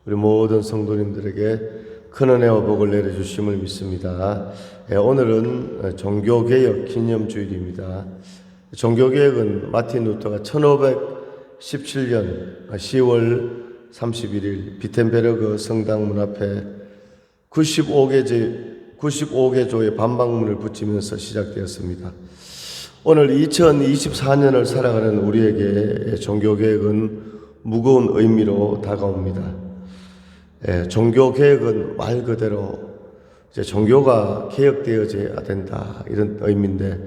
우리 모든 성도님들에게 큰 은혜와 복을 내려주심을 믿습니다. 오늘은 종교개혁 기념주일입니다. 종교개혁은 마틴 루터가 1517년 10월 31일 비텐베르그 성당 문 앞에 95개조의 반박문을 붙이면서 시작되었습니다. 오늘 2024년을 살아가는 우리에게 종교개혁은 무거운 의미로 다가옵니다. 종교개혁은 말 그대로 이제 종교가 개혁되어져야 된다, 이런 의미인데,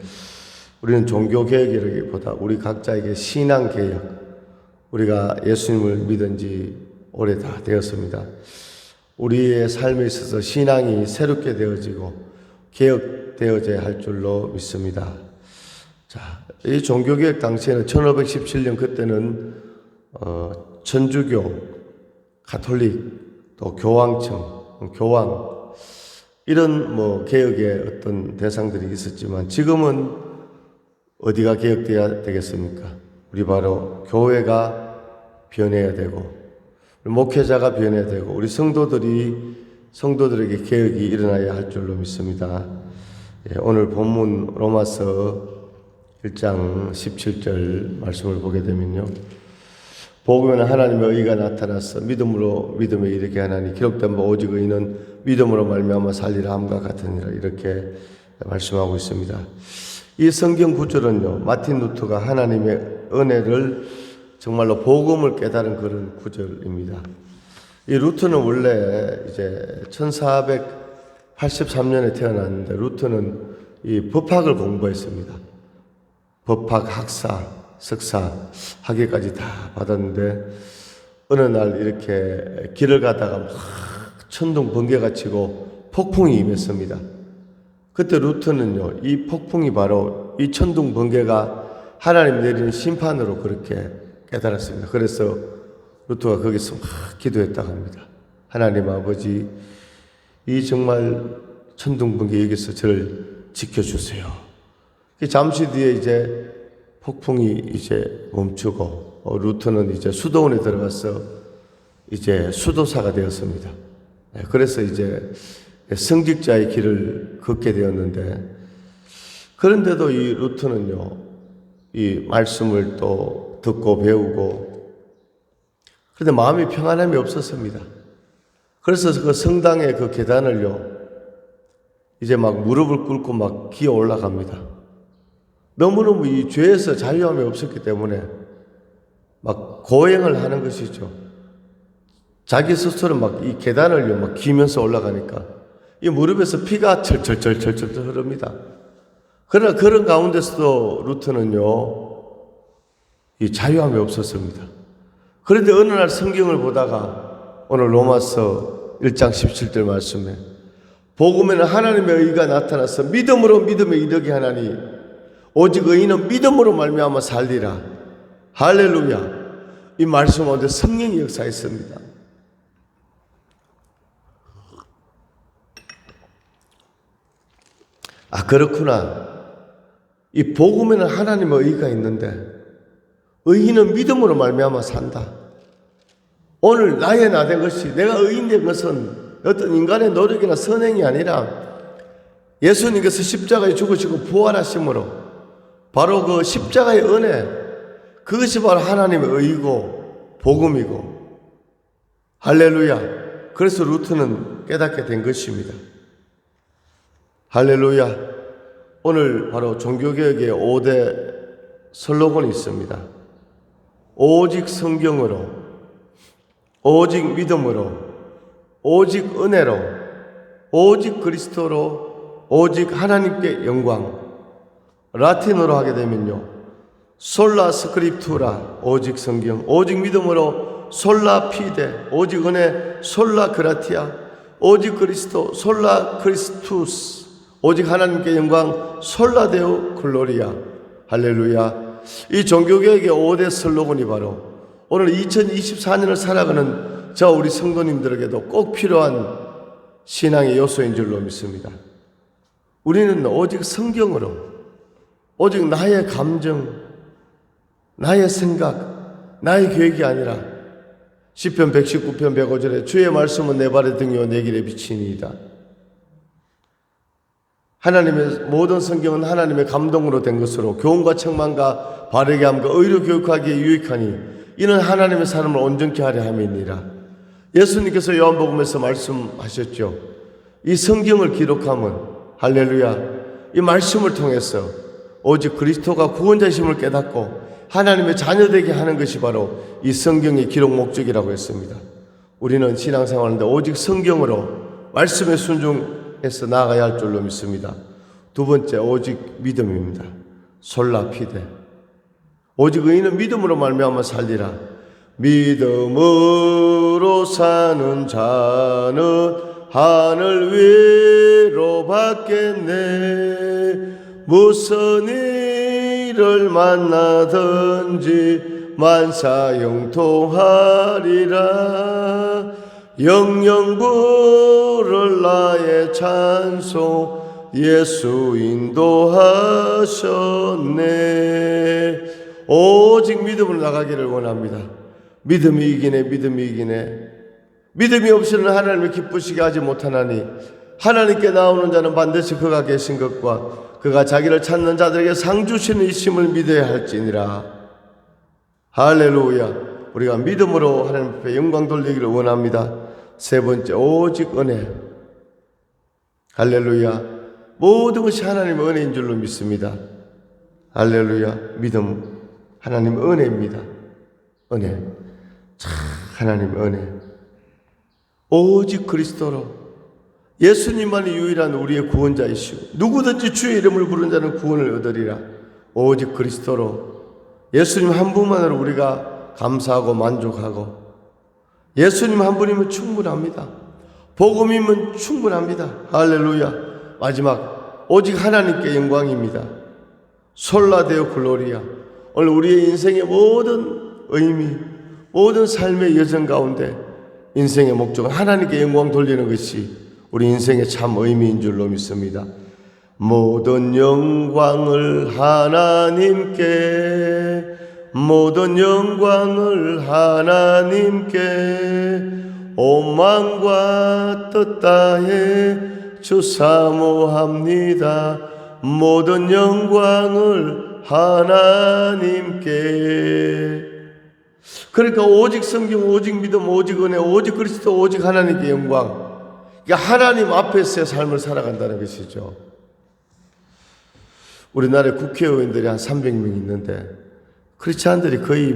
우리는 종교개혁이라기보다 우리 각자에게 신앙개혁, 우리가 예수님을 믿은 지 오래 다 되었습니다. 우리의 삶에 있어서 신앙이 새롭게 되어지고 개혁되어져야 할 줄로 믿습니다. 자, 이 종교개혁 당시에는 1517년 그때는 천주교, 가톨릭, 또 교황청, 교황, 이런 개혁의 어떤 대상들이 있었지만, 지금은 어디가 개혁돼야 되겠습니까? 우리 바로 교회가 변해야 되고, 목회자가 변해야 되고, 우리 성도들에게 개혁이 일어나야 할 줄로 믿습니다. 오늘 본문 로마서 1장 17절 말씀을 보게 되면요, 복음에는 하나님의 의가 나타나서 믿음으로 믿음에 이르게 하나니 기록된 바 오직 의인은 믿음으로 말미암아 살리라 함과 같으니라, 이렇게 말씀하고 있습니다. 이 성경 구절은요, 마틴 루터가 하나님의 은혜를 정말로 복음을 깨달은 그런 구절입니다. 이 루터는 원래 이제 1483년에 태어났는데, 루터는 이 법학을 공부했습니다. 법학 학사, 석사, 학위까지 다 받았는데, 어느 날 이렇게 길을 가다가 막 천둥 번개가 치고 폭풍이 임했습니다. 그때 루터는요, 이 폭풍이 바로 이 천둥 번개가 하나님 내리는 심판으로 그렇게 깨달았습니다. 그래서 루터가 거기서 막 기도했다고 합니다. 하나님 아버지, 이 정말 천둥 번개 여기서 저를 지켜주세요. 잠시 뒤에 이제 폭풍이 이제 멈추고, 루터는 이제 수도원에 들어가서 이제 수도사가 되었습니다. 그래서 이제 성직자의 길을 걷게 되었는데, 그런데도 이 루터는요, 이 말씀을 또 듣고 배우고, 그런데 마음이 평안함이 없었습니다. 그래서 그 성당의 그 계단을요, 이제 막 무릎을 꿇고 막 기어 올라갑니다. 너무너무 이 죄에서 자유함이 없었기 때문에 막 고행을 하는 것이죠. 자기 스스로 막 이 계단을요, 막 기면서 올라가니까 이 무릎에서 피가 철철 흐릅니다. 그러나 그런 가운데서도 루터는요, 이 자유함이 없었습니다. 그런데 어느 날 성경을 보다가 오늘 로마서 1장 17절 말씀에 복음에는 하나님의 의가 나타나서 믿음으로 믿음에 이르게 하나니 오직 의인은 믿음으로 말미암아 살리라. 할렐루야. 이 말씀 가운데 성령이 역사했습니다. 아, 그렇구나. 이 복음에는 하나님의 의가 있는데 의인은 믿음으로 말미암아 산다. 오늘 나의 나된 것이, 내가 의인 된 것은 어떤 인간의 노력이나 선행이 아니라 예수님께서 십자가에 죽으시고 부활하심으로 바로 그 십자가의 은혜, 그것이 바로 하나님의 의이고 복음이고, 할렐루야. 그래서 루터는 깨닫게 된 것입니다. 할렐루야. 오늘 바로 종교개혁의 5대 슬로건이 있습니다. 오직 성경으로, 오직 믿음으로, 오직 은혜로, 오직 그리스도로, 오직 하나님께 영광. 라틴어로 하게 되면요, 솔라 스크립투라, 오직 성경, 오직 믿음으로, 솔라 피데, 오직 은혜, 솔라 그라티아, 오직 그리스도, 솔라 크리스투스, 오직 하나님께 영광, 솔라 데오 글로리아. 할렐루야. 이 종교개혁의 5대 슬로건이 바로 오늘 2024년을 살아가는 저 우리 성도님들에게도 꼭 필요한 신앙의 요소인 줄로 믿습니다. 우리는 오직 성경으로, 오직 나의 감정, 나의 생각, 나의 계획이 아니라 시편 119편 105절에 주의 말씀은 내 발의 등이요 내 길에 빛이니이다. 하나님의 모든 성경은 하나님의 감동으로 된 것으로 교훈과 책망과 바르게 함과 의로 교육하기에 유익하니 이는 하나님의 사람을 온전케 하려 함이니라. 예수님께서 요한복음에서 말씀하셨죠. 이 성경을 기록함은 할렐루야, 이 말씀을 통해서 오직 그리스도가 구원자심을 깨닫고 하나님의 자녀되게 하는 것이 바로 이 성경의 기록 목적이라고 했습니다. 우리는 신앙생활하는데 오직 성경으로 말씀에 순종해서 나아가야 할 줄로 믿습니다. 두 번째, 오직 믿음입니다. 솔라 피데. 오직 의인은 믿음으로 말미암아 살리라. 믿음으로 사는 자는 하늘 위로 받겠네. 무슨 일을 만나든지 만사형통하리라. 영영 부를 나의 찬송 예수 인도하셨네. 오직 믿음으로 나가기를 원합니다. 믿음이 이기네. 믿음이 이기네. 믿음이 없이는 하나님을 기쁘시게 하지 못하나니 하나님께 나오는 자는 반드시 그가 계신 것과 그가 자기를 찾는 자들에게 상 주시는 이심을 믿어야 할지니라. 할렐루야. 우리가 믿음으로 하나님 앞에 영광 돌리기를 원합니다. 세 번째, 오직 은혜. 할렐루야. 모든 것이 하나님의 은혜인 줄로 믿습니다. 할렐루야. 믿음, 하나님의 은혜입니다. 은혜. 참, 하나님의 은혜. 오직 그리스도로 예수님만이 유일한 우리의 구원자이시고 누구든지 주의 이름을 부른 자는 구원을 얻으리라. 오직 그리스도로 예수님 한 분만으로 우리가 감사하고 만족하고 예수님 한 분이면 충분합니다. 복음이면 충분합니다. 할렐루야. 마지막, 오직 하나님께 영광입니다. 솔라데오 글로리아. 오늘 우리의 인생의 모든 의미, 모든 삶의 여정 가운데 인생의 목적은 하나님께 영광 돌리는 것이 우리 인생의 참 의미인 줄로 믿습니다. 모든 영광을 하나님께, 모든 영광을 하나님께, 온 만과 뜻 다해 주 사모합니다. 모든 영광을 하나님께. 그러니까 오직 성경, 오직 믿음, 오직 은혜, 오직 그리스도, 오직 하나님께 영광. 그러니까 하나님 앞에서의 삶을 살아간다는 것이죠. 우리나라에 국회의원들이 한 300명 있는데 크리스찬들이 거의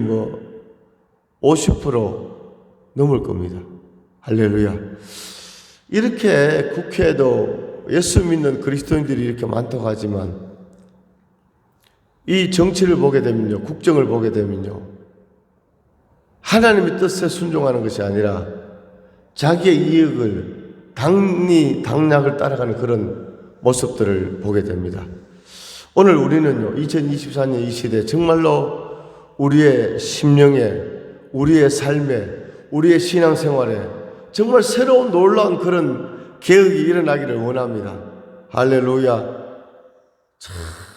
50% 넘을 겁니다. 할렐루야. 이렇게 국회에도 예수 믿는 그리스도인들이 이렇게 많다고 하지만 이 정치를 보게 되면요, 국정을 보게 되면요, 하나님의 뜻에 순종하는 것이 아니라 자기의 이익을 당락을 따라가는 그런 모습들을 보게 됩니다. 오늘 우리는요, 2024년 이 시대에 정말로 우리의 심령에, 우리의 삶에, 우리의 신앙생활에 정말 새로운 놀라운 그런 개혁이 일어나기를 원합니다. 할렐루야.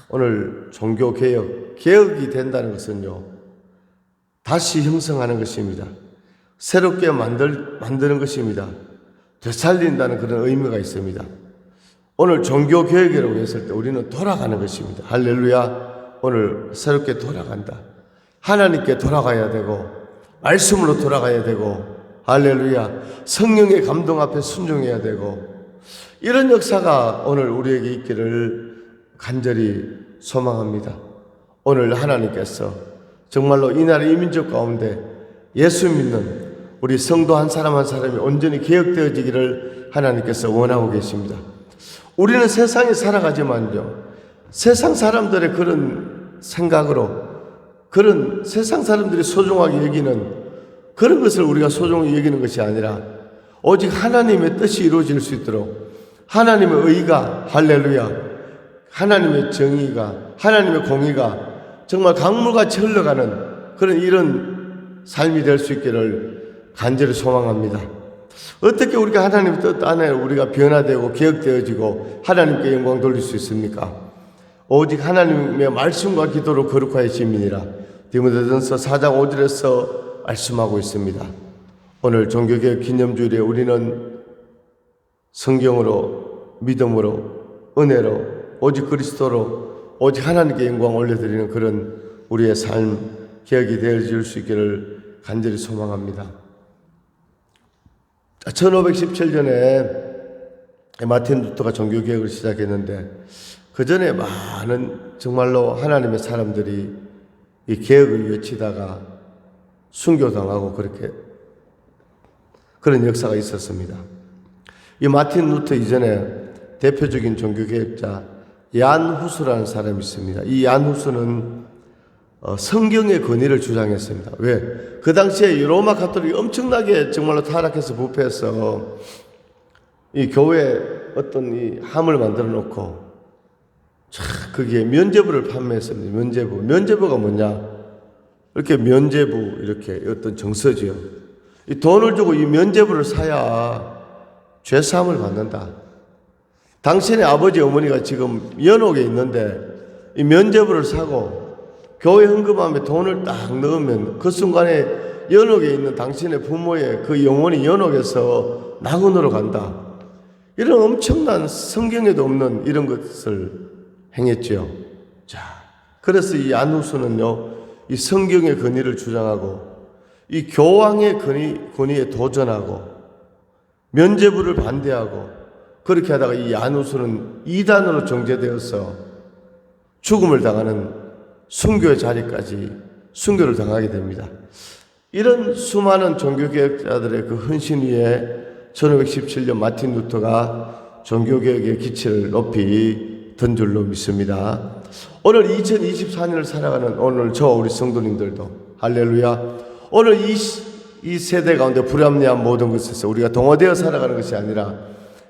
오늘 종교개혁, 개혁이 된다는 것은요, 다시 형성하는 것입니다. 새롭게 만드는 것입니다. 되살린다는 그런 의미가 있습니다. 오늘 종교개혁이라고 했을 때 우리는 돌아가는 것입니다. 할렐루야. 오늘 새롭게 돌아간다. 하나님께 돌아가야 되고 말씀으로 돌아가야 되고, 할렐루야, 성령의 감동 앞에 순종해야 되고, 이런 역사가 오늘 우리에게 있기를 간절히 소망합니다. 오늘 하나님께서 정말로 이 나라 이 민족 가운데 예수 믿는 우리 성도 한 사람 한 사람이 온전히 개혁되어지기를 하나님께서 원하고 계십니다. 우리는 세상에 살아가지만요, 세상 사람들의 그런 생각으로, 그런 세상 사람들이 소중하게 여기는 그런 것을 우리가 소중히 여기는 것이 아니라 오직 하나님의 뜻이 이루어질 수 있도록 하나님의 의가, 할렐루야, 하나님의 정의가, 하나님의 공의가 정말 강물같이 흘러가는 그런 이런 삶이 될 수 있기를 간절히 소망합니다. 어떻게 우리가 하나님의 뜻 안에 우리가 변화되고 개혁되어지고 하나님께 영광 돌릴 수 있습니까? 오직 하나님의 말씀과 기도로 거룩하여 짐이니라. 디모데전서 4장 5절에서 말씀하고 있습니다. 오늘 종교개혁 기념주일에 우리는 성경으로, 믿음으로, 은혜로, 오직 그리스도로, 오직 하나님께 영광 올려드리는 그런 우리의 삶 개혁이 되어질 수 있기를 간절히 소망합니다. 1517년에 마틴 루터가 종교개혁을 시작했는데 그 전에 많은 정말로 하나님의 사람들이 이 개혁을 외치다가 순교당하고 그런 역사가 있었습니다. 이 마틴 루터 이전에 대표적인 종교개혁자 얀 후스라는 사람이 있습니다. 이 얀 후스는 성경의 권위를 주장했습니다. 왜? 그 당시에 로마 가톨릭이 엄청나게 정말로 타락해서 부패해서 이 교회에 어떤 이 함을 만들어 놓고 거기에 면죄부를 판매했습니다. 면죄부가 뭐냐? 이렇게 면죄부, 이렇게 어떤 정서지요. 이 돈을 주고 이 면죄부를 사야 죄사함을 받는다. 당신의 아버지, 어머니가 지금 연옥에 있는데 이 면죄부를 사고 교회 헌금함에 돈을 딱 넣으면 그 순간에 연옥에 있는 당신의 부모의 그 영혼이 연옥에서 낙원으로 간다. 이런 엄청난 성경에도 없는 이런 것을 행했지요. 자, 그래서 이 안후수는요, 이 성경의 권위를 주장하고 이 교황의 권위에 도전하고 면죄부를 반대하고 그렇게 하다가 이 안후수는 이단으로 정죄되어서 죽음을 당하는 순교의 자리까지 순교를 당하게 됩니다. 이런 수많은 종교개혁자들의 그 헌신 위에 1517년 마틴 루터가 종교개혁의 기치를 높이 든 줄로 믿습니다. 오늘 2024년을 살아가는 오늘 저와 우리 성도님들도 할렐루야, 오늘 이 세대 가운데 불합리한 모든 것에서 우리가 동화되어 살아가는 것이 아니라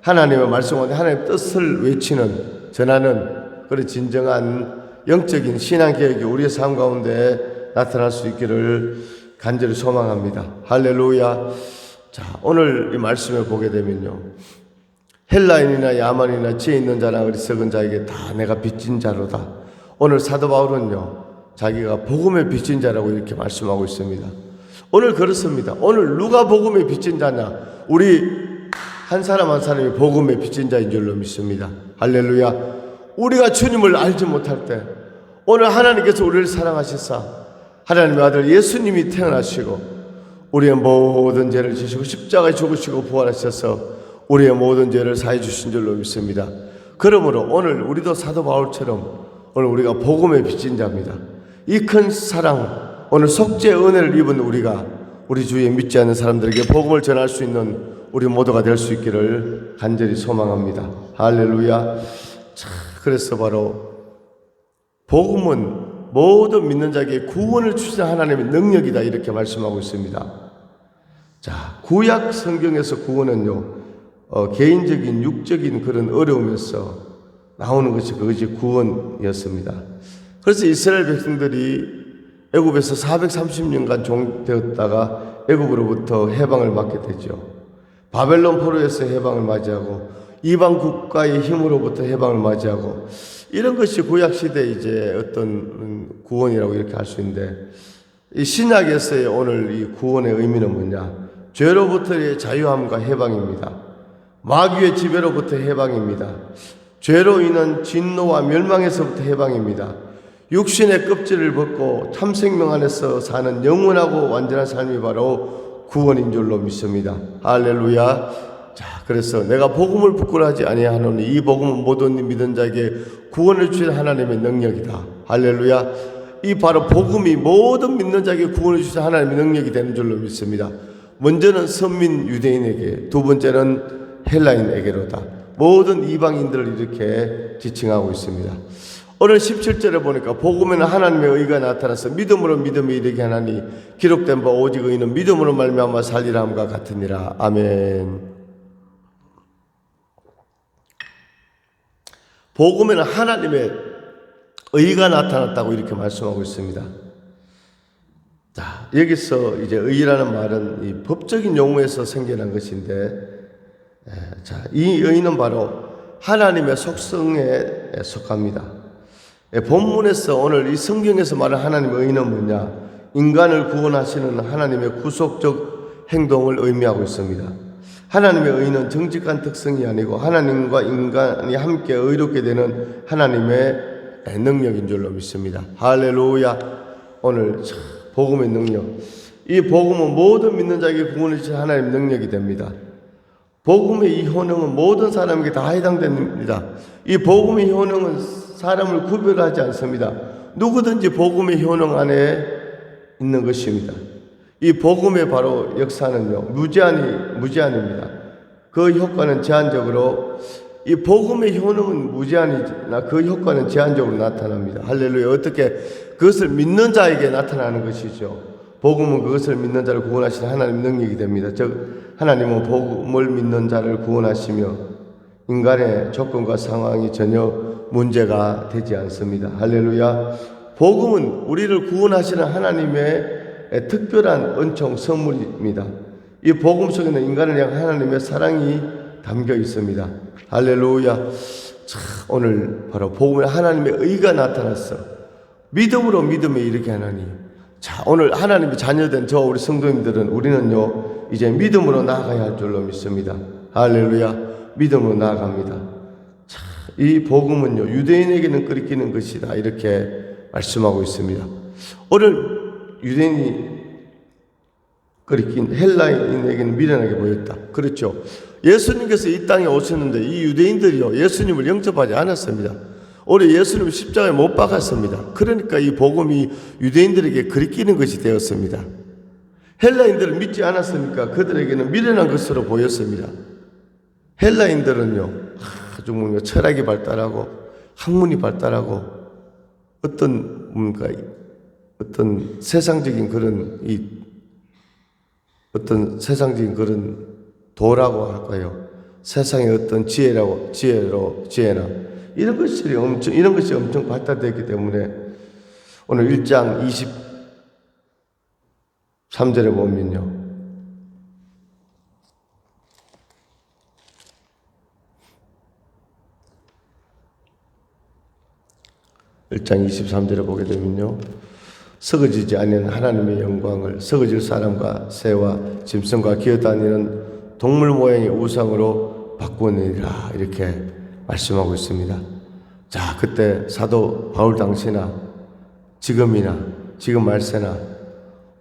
하나님의 말씀 가운데 하나님의 뜻을 외치는, 전하는 그런 진정한 영적인 신앙개혁이 우리의 삶 가운데 나타날 수 있기를 간절히 소망합니다. 할렐루야. 자, 오늘 이 말씀을 보게 되면요, 헬라인이나 야만이나 지혜 있는 자나 어리석은 자에게 다 내가 빚진 자로다. 오늘 사도 바울은요, 자기가 복음의 빚진 자라고 이렇게 말씀하고 있습니다. 오늘 그렇습니다. 오늘 누가 복음의 빚진 자냐? 우리 한 사람 한 사람이 복음의 빚진 자인 줄로 믿습니다. 할렐루야. 우리가 주님을 알지 못할 때 오늘 하나님께서 우리를 사랑하시사 하나님의 아들 예수님이 태어나시고 우리의 모든 죄를 지시고 십자가에 죽으시고 부활하셔서 우리의 모든 죄를 사해 주신 줄로 믿습니다. 그러므로 오늘 우리도 사도 바울처럼 오늘 우리가 복음의 빚진 자입니다. 이 큰 사랑, 오늘 속죄의 은혜를 입은 우리가 우리 주위에 믿지 않는 사람들에게 복음을 전할 수 있는 우리 모두가 될 수 있기를 간절히 소망합니다. 할렐루야. 자, 그래서 바로 복음은 모든 믿는 자에게 구원을 주시는 하나님의 능력이다, 이렇게 말씀하고 있습니다. 자, 구약 성경에서 구원은요, 개인적인 육적인 그런 어려움에서 나오는 것이 그것이 구원이었습니다. 그래서 이스라엘 백성들이 애굽에서 430년간 종되었다가 애굽으로부터 해방을 받게 되죠. 바벨론 포로에서 해방을 맞이하고 이방 국가의 힘으로부터 해방을 맞이하고, 이런 것이 구약 시대 이제 어떤 구원이라고 이렇게 할 수 있는데, 이 신약에서의 오늘 이 구원의 의미는 뭐냐? 죄로부터의 자유함과 해방입니다. 마귀의 지배로부터 해방입니다. 죄로 인한 진노와 멸망에서부터 해방입니다. 육신의 껍질을 벗고 참 생명 안에서 사는 영원하고 완전한 삶이 바로 구원인 줄로 믿습니다. 할렐루야. 자, 그래서 내가 복음을 부끄러워하지 아니하노니 이 복음은 모든 믿은 자에게 구원을 주신 하나님의 능력이다. 할렐루야. 이 바로 복음이 모든 믿는 자에게 구원을 주신 하나님의 능력이 되는 줄로 믿습니다. 먼저는 선민 유대인에게, 두 번째는 헬라인에게로다. 모든 이방인들을 이렇게 지칭하고 있습니다. 오늘 17절에 보니까 복음에는 하나님의 의가 나타나서 믿음으로 믿음에 이르게 하나니 기록된 바 오직 의는 믿음으로 말미암아 살리라 함과 같으니라. 아멘. 복음에는 하나님의 의가 나타났다고 이렇게 말씀하고 있습니다. 자, 여기서 이제 의라는 말은 이 법적인 용어에서 생겨난 것인데, 자, 이 의는 바로 하나님의 속성에 속합니다. 본문에서 오늘 이 성경에서 말하는 하나님의 의는 뭐냐? 인간을 구원하시는 하나님의 구속적 행동을 의미하고 있습니다. 하나님의 의는 정직한 특성이 아니고 하나님과 인간이 함께 의롭게 되는 하나님의 능력인 줄로 믿습니다. 할렐루야. 오늘 복음의 능력, 이 복음은 모든 믿는 자에게 구원을 주신 하나님의 능력이 됩니다. 복음의 이 효능은 모든 사람에게 다 해당됩니다. 이 복음의 효능은 사람을 구별하지 않습니다. 누구든지 복음의 효능 안에 있는 것입니다. 이 복음의 바로 역사는요, 무제한입니다. 그 효과는 제한적으로, 이 복음의 효능은 무제한이나 그 효과는 제한적으로 나타납니다. 할렐루야. 어떻게? 그것을 믿는 자에게 나타나는 것이죠. 복음은 그것을 믿는 자를 구원하시는 하나님의 능력이 됩니다. 즉 하나님은 복음을 믿는 자를 구원하시며 인간의 조건과 상황이 전혀 문제가 되지 않습니다. 할렐루야. 복음은 우리를 구원하시는 하나님의 특별한 은총 선물입니다. 이 복음 속에는 인간을 향한 하나님의 사랑이 담겨 있습니다. 할렐루야. 오늘 바로 복음에 하나님의 의가 나타났어. 믿음으로 믿음에 이르게 하나니. 자, 오늘 하나님의 자녀된 저 우리 성도님들은 우리는요 이제 믿음으로 나아가야 할 줄로 믿습니다. 할렐루야. 믿음으로 나아갑니다. 자, 이 복음은요 유대인에게는 끓이는 것이다 이렇게 말씀하고 있습니다. 오늘 유대인이 끓이긴 헬라인에게는 미련하게 보였다. 그렇죠. 예수님께서 이 땅에 오셨는데 이 유대인들이요 예수님을 영접하지 않았습니다. 오히려 예수님을 십자가에 못 박았습니다. 그러니까 이 복음이 유대인들에게 그리끼는 것이 되었습니다. 헬라인들을 믿지 않았으니까 그들에게는 미련한 것으로 보였습니다. 헬라인들은요 아주 철학이 발달하고 학문이 발달하고 어떤 세상적인 그런 도라고 할까요? 세상의 어떤 지혜나 이런 것이 엄청 발달되었기 때문에 오늘 1장 23절에 보면요. (1장 23절에) 보게 되면요. 썩어지지 않는 하나님의 영광을 썩어질 사람과 새와 짐승과 기어다니는 동물 모양의 우상으로 바꾸느니라 이렇게 말씀하고 있습니다. 자, 그때 사도 바울 당시나 지금 말세나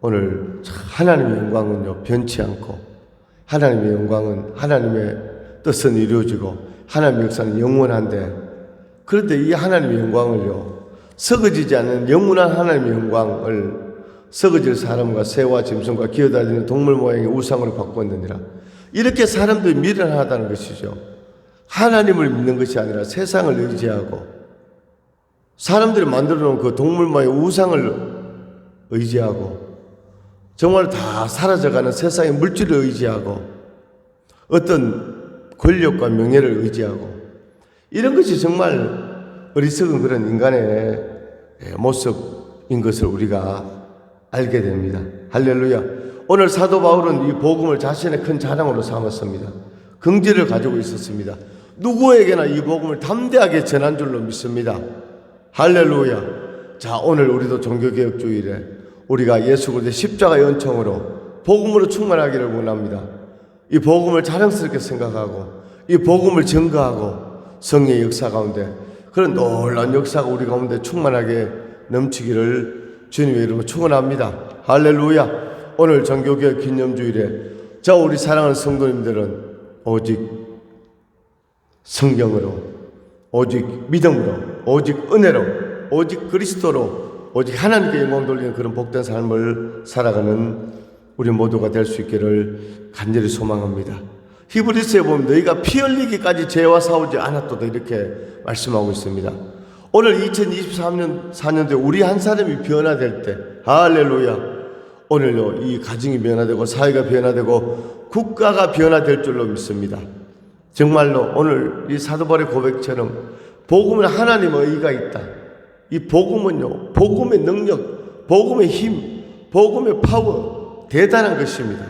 오늘 하나님의 영광은요 변치 않고 하나님의 영광은 하나님의 뜻은 이루어지고 하나님의 역사는 영원한데, 그런데 이 하나님의 영광을요 썩어지지 않는 영원한 하나님의 영광을 썩어질 사람과 새와 짐승과 기어다니는 동물 모양의 우상으로 바꾸었느니라. 이렇게 사람들이 미련하다는 것이죠. 하나님을 믿는 것이 아니라 세상을 의지하고 사람들이 만들어 놓은 그 동물 모양의 우상을 의지하고 정말 다 사라져가는 세상의 물질을 의지하고 어떤 권력과 명예를 의지하고 이런 것이 정말 어리석은 그런 인간의 모습인 것을 우리가 알게 됩니다. 할렐루야. 오늘 사도 바울은 이 복음을 자신의 큰 자랑으로 삼았습니다. 긍지를 가지고 있었습니다. 누구에게나 이 복음을 담대하게 전한 줄로 믿습니다. 할렐루야. 자, 오늘 우리도 종교개혁 주일에 우리가 예수 그리스도의 십자가의 은총으로 복음으로 충만하기를 원합니다. 이 복음을 자랑스럽게 생각하고 이 복음을 증거하고 성령의 역사 가운데 그런 놀라운 역사가 우리 가운데 충만하게 넘치기를 주님의 이름으로 축원합니다. 할렐루야. 오늘 종교개혁 기념주일에 저 우리 사랑하는 성도님들은 오직 성경으로, 오직 믿음으로, 오직 은혜로, 오직 그리스도로, 오직 하나님께 영광 돌리는 그런 복된 삶을 살아가는 우리 모두가 될 수 있기를 간절히 소망합니다. 히브리서에 보면 너희가 피 흘리기까지 죄와 싸우지 않았도다 이렇게 말씀하고 있습니다. 오늘 2023년도에 우리 한 사람이 변화될 때, 할렐루야. 오늘요 이 가정이 변화되고 사회가 변화되고 국가가 변화될 줄로 믿습니다. 정말로 오늘 이 사도 바울의 고백처럼 복음은 하나님의 의가 있다. 이 복음은요 복음의 능력, 복음의 힘, 복음의 파워 대단한 것입니다.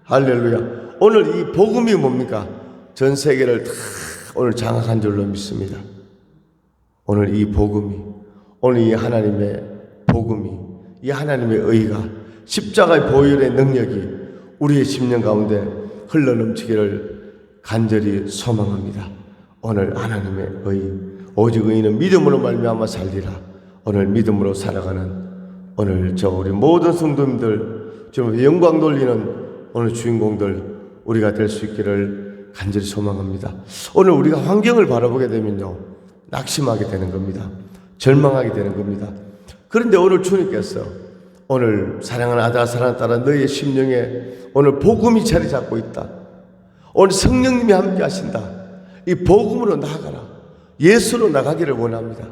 할렐루야. 오늘 이 복음이 뭡니까? 전 세계를 다 오늘 장악한 줄로 믿습니다. 오늘 이 복음이, 오늘 이 하나님의 복음이, 이 하나님의 의가, 십자가의 보혈의 능력이 우리의 심령 가운데 흘러넘치기를 간절히 소망합니다. 오늘 하나님의 의, 오직 의인은 믿음으로 말미암아 살리라. 오늘 믿음으로 살아가는 오늘 우리 모든 성도님들, 좀 영광 돌리는 오늘 주인공들 우리가 될 수 있기를 간절히 소망합니다. 오늘 우리가 환경을 바라보게 되면요, 낙심하게 되는 겁니다. 절망하게 되는 겁니다. 그런데 오늘 주님께서 오늘 사랑하는 아들, 사랑하는 딸아, 너희의 심령에 오늘 복음이 자리 잡고 있다. 오늘 성령님이 함께 하신다. 이 복음으로 나아가라. 예수로 나가기를 원합니다.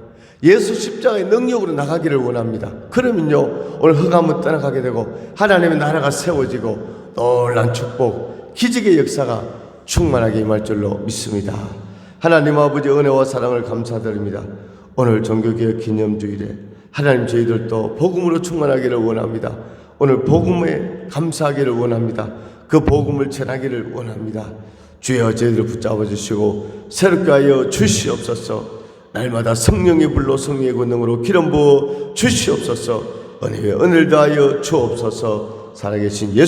예수 십자가의 능력으로 나가기를 원합니다. 그러면요, 오늘 흑암은 떠나가게 되고 하나님의 나라가 세워지고 놀란 축복, 기적의 역사가 충만하게 임할 줄로 믿습니다. 하나님 아버지 은혜와 사랑을 감사드립니다. 오늘 종교개혁 기념주일에 하나님, 저희들도 복음으로 충만하기를 원합니다. 오늘 복음에 감사하기를 원합니다. 그 복음을 전하기를 원합니다. 주여, 저희들을 붙잡아 주시고 새롭게 하여 주시옵소서. 날마다 성령의 불로 성령의 권능으로 기름 부어 주시옵소서. 은혜에 은혜를 다하여 주옵소서. 살아계신 예수